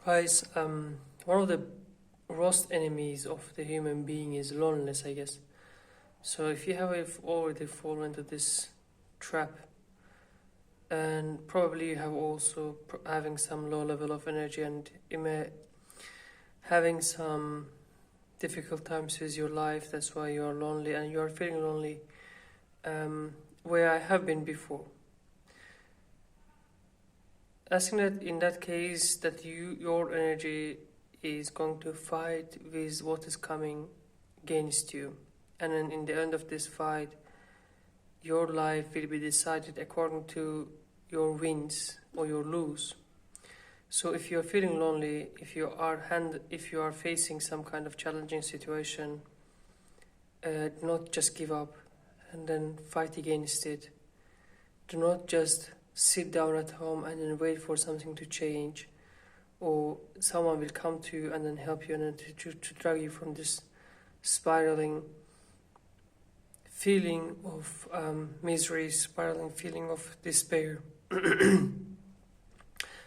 Guys, one of the worst enemies of the human being is loneliness, I guess. So if you have already fallen into this trap, and probably you have also having some low level of energy and you may having some difficult times with your life, that's why you are lonely and you are feeling lonely, where I have been before. I think that in that case that your energy is going to fight with what is coming against you, and then in the end of this fight your life will be decided according to your wins or your lose. So if you're feeling lonely, if you are facing some kind of challenging situation, do not just give up and then fight against it. Do not just sit down at home and then wait for something to change, or someone will come to you and then help you and then to drag you from this spiraling feeling of misery, spiraling feeling of despair.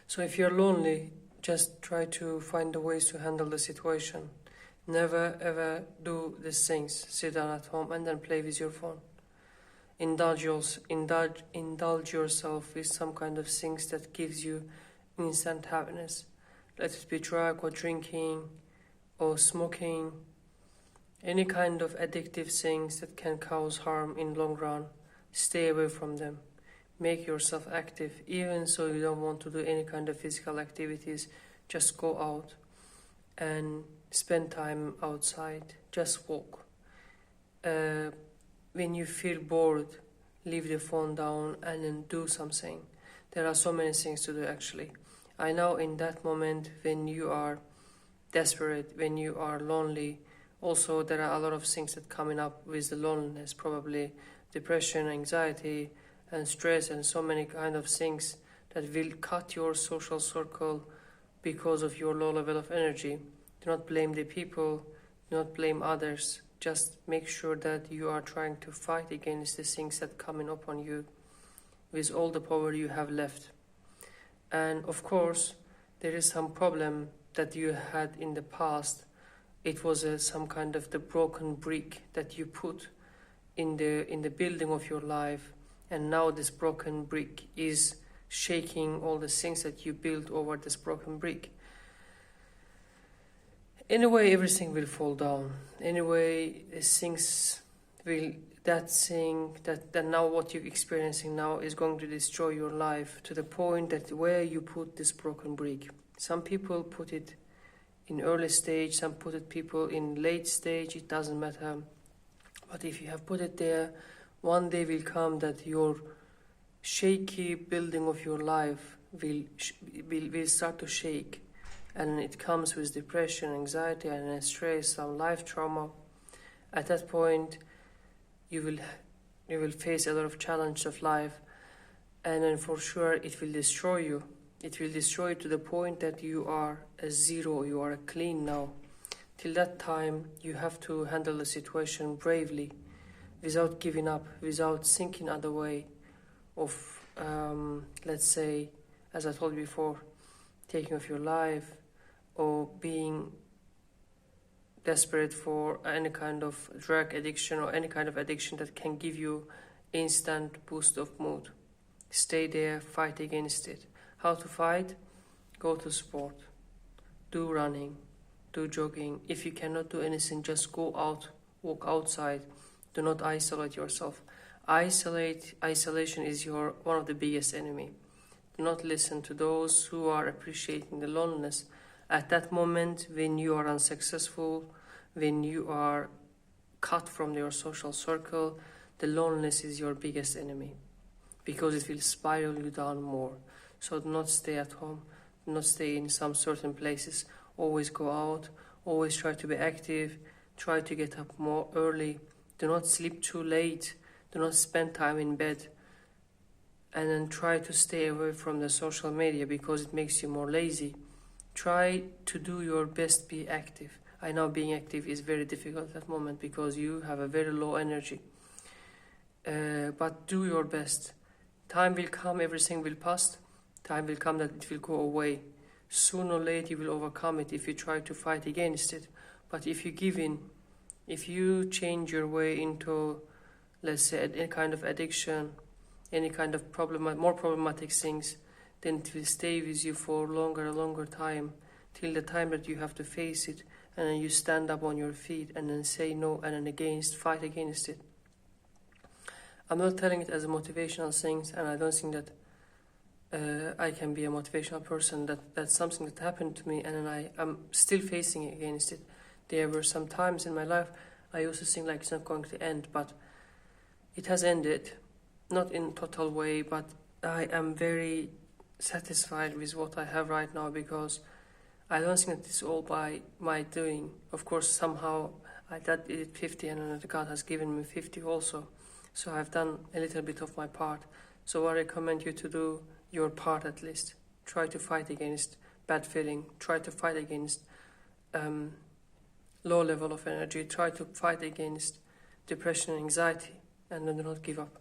So if you're lonely, just try to find the ways to handle the situation. Never ever do these things. Sit down at home and then play with your phone. Indulge yourself with some kind of things that gives you instant happiness. Let it be drug or drinking or smoking. Any kind of addictive things that can cause harm in long run. Stay away from them. Make yourself active, even so you don't want to do any kind of physical activities. Just go out and spend time outside. Just walk. When you feel bored, leave the phone down and then do something. There are so many things to do actually. I know in that moment when you are desperate, when you are lonely, also there are a lot of things that coming up with the loneliness, probably depression, anxiety, and stress, and so many kind of things that will cut your social circle because of your low level of energy. Do not blame the people, do not blame others. Just make sure that you are trying to fight against the things that coming upon you with all the power you have left. And of course, there is some problem that you had in the past. It was some kind of the broken brick that you put in the building of your life, and now this broken brick is shaking all the things that you built over this broken brick. Anyway, everything will fall down. Anyway, things will, that now what you're experiencing now is going to destroy your life to the point that where you put this broken brick. Some people put it in early stage, some people in late stage, it doesn't matter. But if you have put it there, one day will come that your shaky building of your life will start to shake. And it comes with depression, anxiety, and stress, some life trauma. At that point, you will face a lot of challenges of life, and then for sure it will destroy you. It will destroy you to the point that you are a zero, you are a clean now. Till that time, you have to handle the situation bravely, without giving up, without thinking other way of, let's say, as I told you before, taking off your life, or being desperate for any kind of drug addiction or any kind of addiction that can give you instant boost of mood. Stay there, fight against it. How to fight? Go to sport, do running, do jogging. If you cannot do anything, just go out, walk outside. Do not isolate yourself. Isolation is one of the biggest enemy. Do not listen to those who are appreciating the loneliness. At that moment, when you are unsuccessful, when you are cut from your social circle, the loneliness is your biggest enemy, because it will spiral you down more. So do not stay at home, do not stay in some certain places. Always go out, always try to be active, try to get up more early. Do not sleep too late, do not spend time in bed. And then try to stay away from the social media because it makes you more lazy. Try to do your best, be active. I know being active is very difficult at that moment because you have a very low energy. But do your best. Time will come, everything will pass. Time will come that it will go away. sooner or later you will overcome it if you try to fight against it. But if you give in, if you change your way into, let's say, any kind of addiction, any kind of more problematic things, then it will stay with you for a longer time, till the time that you have to face it, and then you stand up on your feet and then say no, and then fight against it. I'm not telling it as a motivational thing, and I don't think that I can be a motivational person. That's something that happened to me, and then I'm still facing against it. There were some times in my life I used to think like it's not going to end, but it has ended. Not in total way, but I am very satisfied with what I have right now, because I don't think that it's all by my doing. Of course, somehow I did 50, and then God has given me 50 also. So I've done a little bit of my part. So I recommend you to do your part at least. Try to fight against bad feeling. Try to fight against low level of energy. Try to fight against depression and anxiety, and then do not give up.